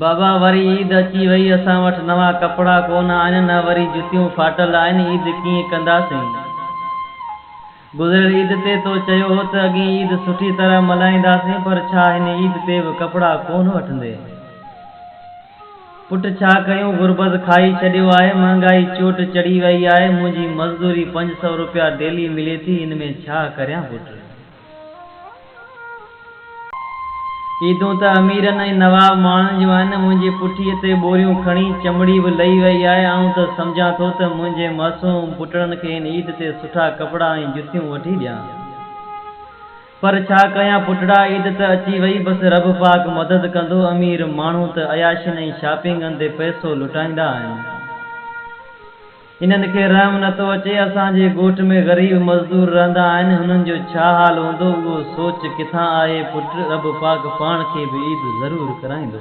बाबा वरी ईद अची वई, असां वटि नवां कपड़ा कोन आहिनि, न वरी जुतियूं फाटल आहिनि। ईद कीअं कंदासीं? गुज़िरियल ईद ते तो चयो हो त अॻी ईद सुठी तरह मल्हाईंदासीं, पर छा हिन ईद ते बि कपड़ा कोन वठंदे? पुट छा कयूं, गुरबत खाई छॾियो आहे, महांगाई चोट चढ़ी वई आहे। मुंहिंजी मज़दूरी 500 रुपया डेली मिले थी, इन में छा करियां पुट? ईदूं त अमीरनि ऐं नवाब माण्हुनि जूं आहिनि। मुंहिंजी पुठीअ ते ॿोरियूं खणी चमड़ी बि लही वई आहे। आऊं त सम्झां थो त मुंहिंजे मासूम पुटनि खे हिन ईद ते सुठा कपड़ा ऐं जुतियूं वठी ॾियां, पर छा कयां पुटड़ा? ईद त अची वई, बसि रब पाक मदद कंदो। अमीर माण्हू त अयाशियुनि ऐं शॉपिंगनि ते पैसो लुटाईंदा आहिनि, इन्हनि खे रहम नथो अचे। असांजे ॻोठ में ग़रीब मज़दूर रहंदा आहिनि, हुननि जो छा हाल हूंदो उहो सोच किथां आहे पुट? रब पाक पाण खे बि ईद ज़रूरु कराईंदो।